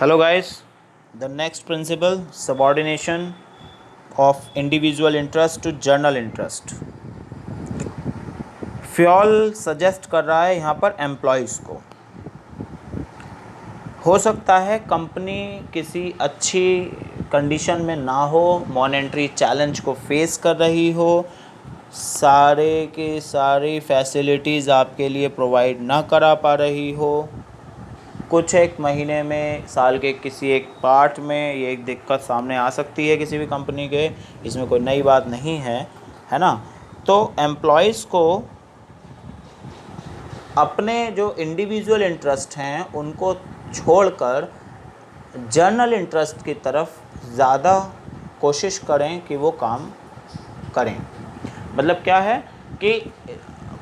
Hello guys, the next principle subordination of individual interest to general interest. Fayol suggest कर रहा है यहाँ पर एम्प्लॉयज़ को। हो सकता है कंपनी किसी अच्छी कंडीशन में ना हो, मॉनेटरी चैलेंज को फेस कर रही हो, सारे के सारी फैसिलिटीज़ आपके लिए प्रोवाइड ना करा पा रही हो, कुछ एक महीने में साल के किसी एक पार्ट में ये एक दिक्कत सामने आ सकती है किसी भी कंपनी के, इसमें कोई नई बात नहीं है, है ना। तो एम्प्लॉयज़ को अपने जो इंडिविजुअल इंटरेस्ट हैं उनको छोड़कर जनरल इंटरेस्ट की तरफ ज़्यादा कोशिश करें कि वो काम करें। मतलब क्या है कि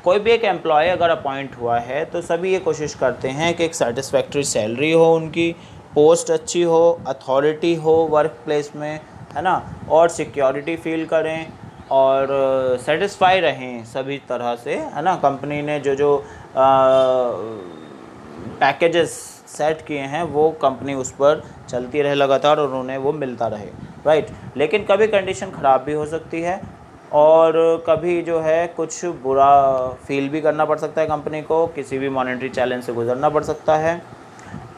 कोई भी एक एम्प्लॉय अगर अपॉइंट हुआ है तो सभी ये कोशिश करते हैं कि एक सेटिस्फैक्ट्री सैलरी हो, उनकी पोस्ट अच्छी हो, अथॉरिटी हो वर्क प्लेस में, है ना, और सिक्योरिटी फील करें और सेटिस्फाई रहें सभी तरह से, है ना। कंपनी ने जो जो पैकेजेस सेट किए हैं वो कंपनी उस पर चलती रहे लगातार और उन्हें वो मिलता रहे, राइट। लेकिन कभी कंडीशन ख़राब भी हो सकती है और कभी जो है कुछ बुरा फील भी करना पड़ सकता है कंपनी को, किसी भी मॉनेटरी चैलेंज से गुजरना पड़ सकता है,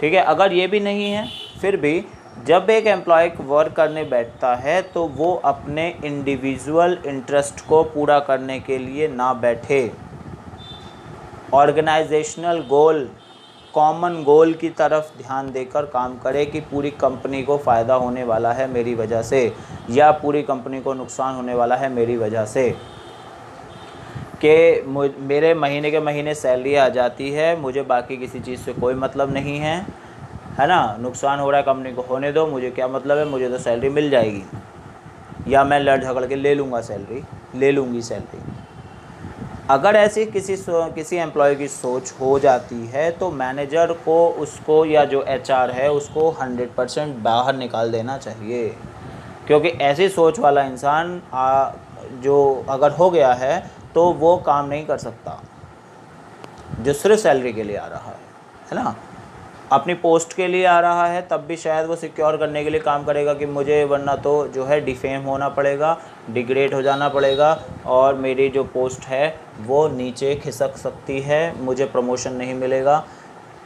ठीक है। अगर ये भी नहीं है फिर भी जब एक एम्प्लॉय वर्क करने बैठता है तो वो अपने इंडिविजुअल इंटरेस्ट को पूरा करने के लिए ना बैठे, ऑर्गेनाइजेशनल गोल, कॉमन गोल की तरफ ध्यान देकर काम करे कि पूरी कंपनी को फ़ायदा होने वाला है मेरी वजह से या पूरी कंपनी को नुकसान होने वाला है मेरी वजह से, कि मेरे महीने के महीने सैलरी आ जाती है, मुझे बाकी किसी चीज़ से कोई मतलब नहीं है, है ना। नुकसान हो रहा है कंपनी को होने दो, मुझे क्या मतलब है, मुझे तो सैलरी मिल जाएगी या मैं लड़ झगड़ के ले लूँगी सैलरी। अगर ऐसी किसी एम्प्लॉय की सोच हो जाती है तो मैनेजर को उसको या जो एचआर है उसको 100% बाहर निकाल देना चाहिए, क्योंकि ऐसी सोच वाला इंसान जो अगर हो गया है तो वो काम नहीं कर सकता जो सिर्फ सैलरी के लिए आ रहा है ना। अपनी पोस्ट के लिए आ रहा है तब भी शायद वो सिक्योर करने के लिए काम करेगा कि मुझे वरना तो जो है डिफेम होना पड़ेगा, डिग्रेड हो जाना पड़ेगा और मेरी जो पोस्ट है वो नीचे खिसक सकती है, मुझे प्रमोशन नहीं मिलेगा।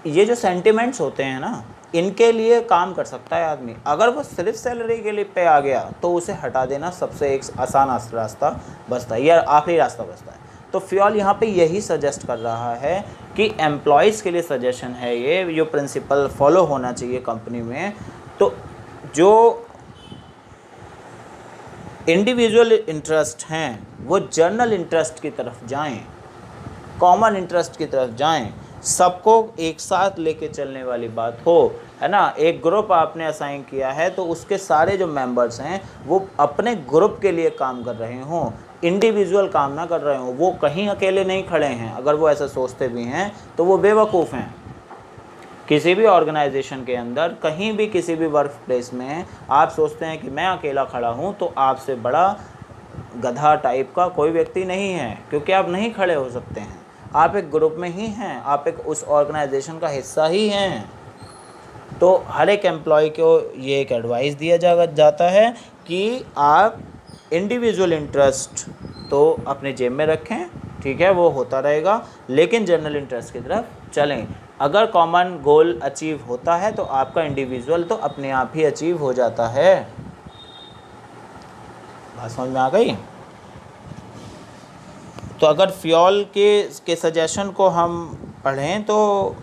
ये जो सेंटिमेंट्स होते हैं ना, इनके लिए काम कर सकता है आदमी। अगर वो सिर्फ सैलरी के लिए पे आ गया तो उसे हटा देना सबसे एक आसान रास्ता बचता है या आखिरी रास्ता बचता है। तो फ्योल यहाँ पे यही सजेस्ट कर रहा है कि एम्प्लॉयज़ के लिए सजेशन है ये जो प्रिंसिपल फॉलो होना चाहिए कंपनी में। तो जो इंडिविजुअल इंटरेस्ट हैं वो जनरल इंटरेस्ट की तरफ जाएं, कॉमन इंटरेस्ट की तरफ जाएं, सबको एक साथ लेके चलने वाली बात हो, है ना। एक ग्रुप आपने असाइन किया है तो उसके सारे जो मेंबर्स हैं वो अपने ग्रुप के लिए काम कर रहे हों, इंडिविजुअल काम ना कर रहे हों, वो कहीं अकेले नहीं खड़े हैं। अगर वो ऐसा सोचते भी हैं तो वो बेवकूफ़ हैं। किसी भी ऑर्गेनाइजेशन के अंदर कहीं भी किसी भी वर्क प्लेस में आप सोचते हैं कि मैं अकेला खड़ा हूँ तो आपसे बड़ा गधा टाइप का कोई व्यक्ति नहीं है, क्योंकि आप नहीं खड़े हो सकते हैं। आप एक ग्रुप में ही हैं, आप एक उस ऑर्गेनाइजेशन का हिस्सा ही हैं। तो हर एक एम्प्लॉय को ये एक एडवाइस दिया जाता है कि आप इंडिविजुअल इंटरेस्ट तो अपने जेब में रखें, ठीक है, वो होता रहेगा, लेकिन जनरल इंटरेस्ट की तरफ चलें। अगर कॉमन गोल अचीव होता है तो आपका इंडिविजुअल तो अपने आप ही अचीव हो जाता है। बात समझ में आ गई? तो अगर फ्योल के सजेशन को हम पढ़ें तो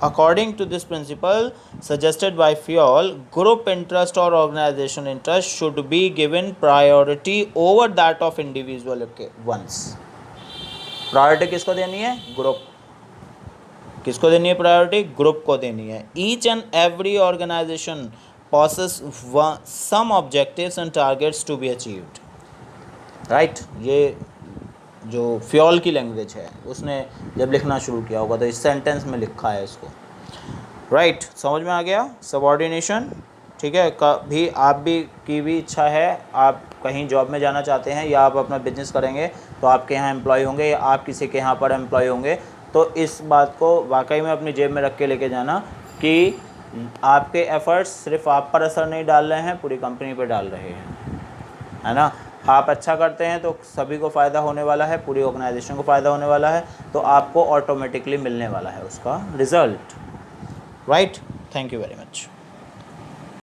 according to this principle suggested by Fayol, group interest और organisation interest should be given priority over that of individual ones. Priority किसको देनी है? ग्रुप। किसको देनी है प्रायोरिटी? ग्रुप को देनी है। Each and every organisation possess some objectives and targets to be achieved, right. ये जो फ्योल की लैंग्वेज है उसने जब लिखना शुरू किया होगा तो इस सेंटेंस में लिखा है इसको, राइट। समझ में आ गया? सबऑर्डिनेशन, ठीक है। कभी आप भी की भी इच्छा है, आप कहीं जॉब में जाना चाहते हैं या आप अपना बिजनेस करेंगे तो आपके यहाँ एम्प्लॉय होंगे या आप किसी के यहाँ पर एम्प्लॉय होंगे, तो इस बात को वाकई में अपनी जेब में रख के लेके जाना कि आपके एफर्ट्स सिर्फ आप पर असर नहीं डाल रहे हैं, पूरी कंपनी पर डाल रहे हैं, है ना। आप अच्छा करते हैं तो सभी को फ़ायदा होने वाला है, पूरी ऑर्गेनाइजेशन को फ़ायदा होने वाला है, तो आपको ऑटोमेटिकली मिलने वाला है उसका result, right. Thank you very much.